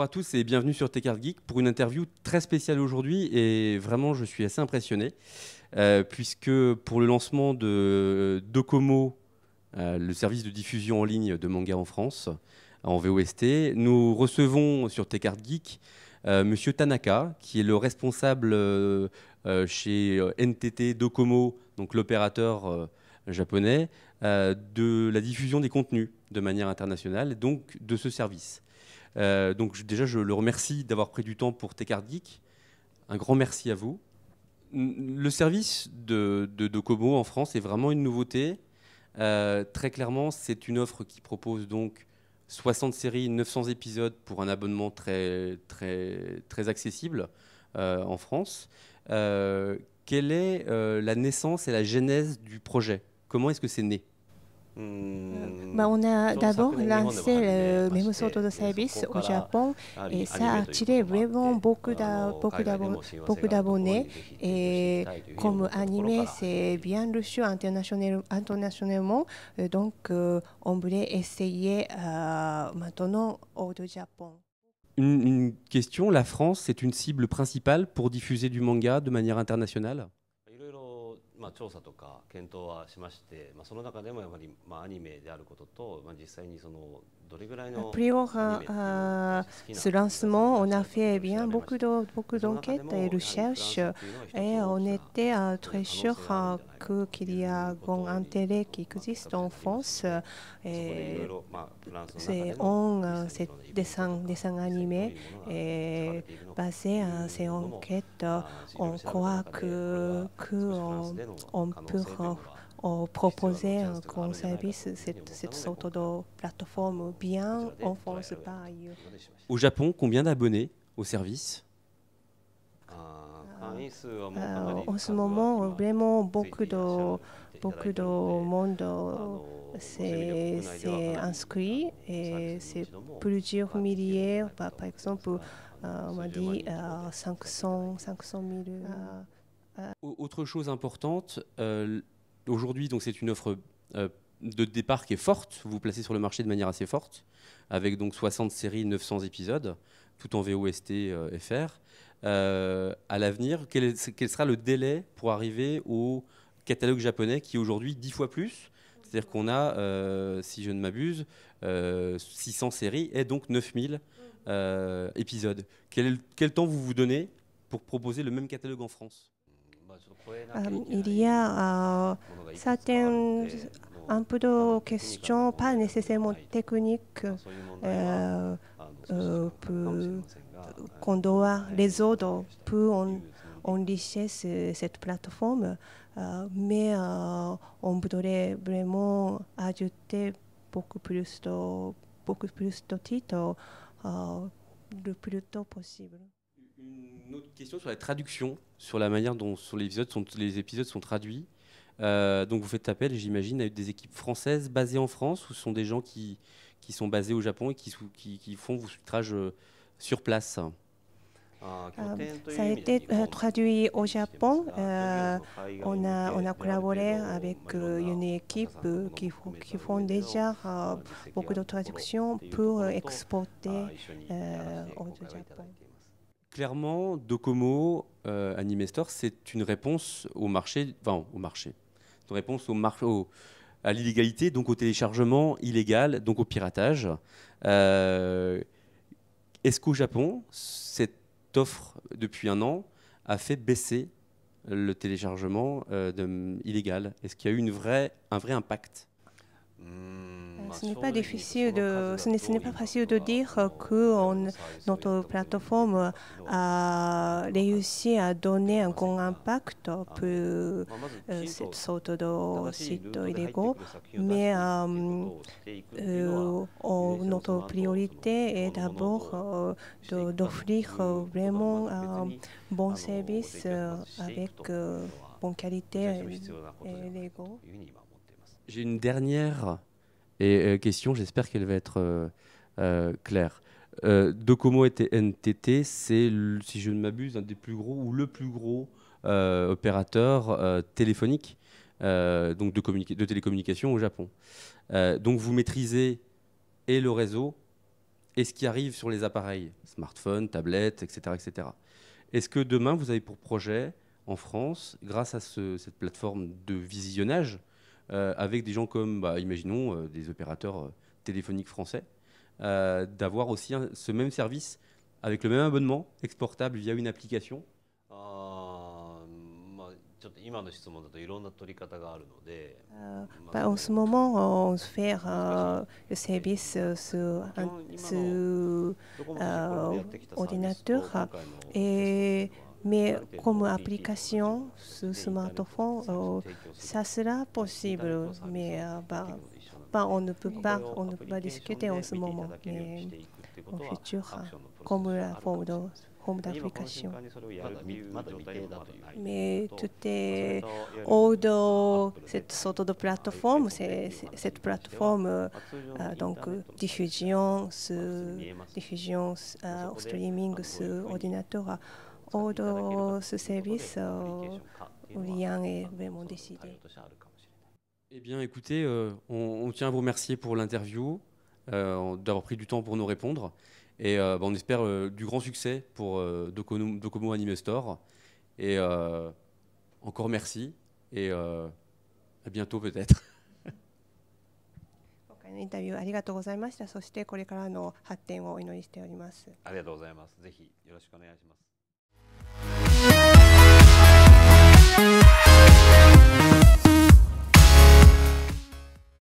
Bonjour à tous et bienvenue sur Techart Geek pour une interview très spéciale aujourd'hui et vraiment je suis assez impressionné puisque pour le lancement de Docomo, le service de diffusion en ligne de manga en France, en VOST, nous recevons sur Techart Geek Monsieur Tanaka qui est le responsable chez NTT Docomo, donc l'opérateur japonais, de la diffusion des contenus de manière internationale, donc de ce service. Donc déjà, je le remercie d'avoir pris du temps pour Techart Geek. Un grand merci à vous. Le service de Docomo en France est vraiment une nouveauté. Très clairement, c'est une offre qui propose donc 60 séries, 900 épisodes pour un abonnement très, très, très accessible en France. Quelle est la naissance et la genèse du projet? Comment est-ce que c'est né? On a d'abord lancé le même sorte de service au Japon et ça a attiré vraiment beaucoup d'abonnés. Et comme animé, c'est bien reçu internationalement. Donc, on voulait essayer maintenant au Japon. Une question, la France, c'est une cible principale pour diffuser du manga de manière internationale? 調査とか検討はしまして、その中でもやはりアニメであることと、実際にそのどれぐらいの Prior à ce lancement, on a fait bien beaucoup d'enquêtes et recherches et on était très sûr qu'il y a un grand intérêt qui existe en France. Et c'est ces dessins animés et basé à ces enquêtes, on croit qu'on peut proposer un grand service, cette sorte de plateforme bien en France par ailleurs. Au Japon, combien d'abonnés au service? En ce moment, vraiment beaucoup de monde s'est inscrit et c'est plusieurs milliers, par exemple, on m'a dit 500 000. Autre chose importante, aujourd'hui, donc c'est une offre de départ qui est forte. Vous vous placez sur le marché de manière assez forte, avec donc 60 séries, 900 épisodes, tout en VOST FR. À l'avenir, quel sera le délai pour arriver au catalogue japonais qui est aujourd'hui 10 fois plus? C'est-à-dire qu'on a, si je ne m'abuse, 600 séries et donc 9000 épisodes. Quel temps vous donnez pour proposer le même catalogue en France? Il y a certaines un peu de questions, pas nécessairement techniques, qu'on doit résoudre pour enrichir cette plateforme, mais on voudrait vraiment ajouter beaucoup plus de titres le plus tôt possible. Une autre question sur la traduction, sur la manière dont les épisodes sont traduits. Donc vous faites appel, j'imagine, à des équipes françaises basées en France ou ce sont des gens qui sont basés au Japon et qui font vos sous-titrages sur place? Ça a été traduit au Japon. On a collaboré avec une équipe qui font déjà beaucoup de traductions pour exporter au Japon. Clairement, Docomo Anime Store, c'est une réponse au marché, une réponse à l'illégalité, donc au téléchargement illégal, donc au piratage. Est-ce qu'au Japon, cette offre, depuis un an, a fait baisser le téléchargement illégal? Est-ce qu'il y a eu un vrai impact? Ce n'est pas facile de dire que notre plateforme a réussi à donner un grand impact pour cette sorte de sites illégaux, mais notre priorité est d'abord d'offrir vraiment un bon service avec bonne qualité et légaux. J'ai une dernière question, j'espère qu'elle va être claire. Docomo NTT, c'est, si je ne m'abuse, un des plus gros ou le plus gros opérateur téléphonique, donc de télécommunications au Japon. Donc vous maîtrisez et le réseau et ce qui arrive sur les appareils, smartphones, tablettes, etc., etc. Est-ce que demain, vous avez pour projet, en France, grâce à cette plateforme de visionnage, avec des gens comme, imaginons, des opérateurs téléphoniques français, d'avoir aussi ce même service avec le même abonnement exportable via une application? En ce moment, on fait le service sur ordinateur, mais comme application sur smartphone, ça sera possible, mais on ne peut pas discuter en ce moment, mais en futur, comme la forme d'application. Mais tout est hors de cette sorte de plateforme, cette plateforme, donc diffusion, streaming sur ordinateur, hors de ce service, rien est vraiment décidé. Eh bien, écoutez, on tient à vous remercier pour l'interview, d'avoir pris du temps pour nous répondre. Et on espère du grand succès pour Docomo Anime Store. Et encore merci. Et à bientôt peut-être. 今回のインタビューありがとうございました。そしてこれからの発展をお祈りしております。ありがとうございます。ぜひよろしくお願いします。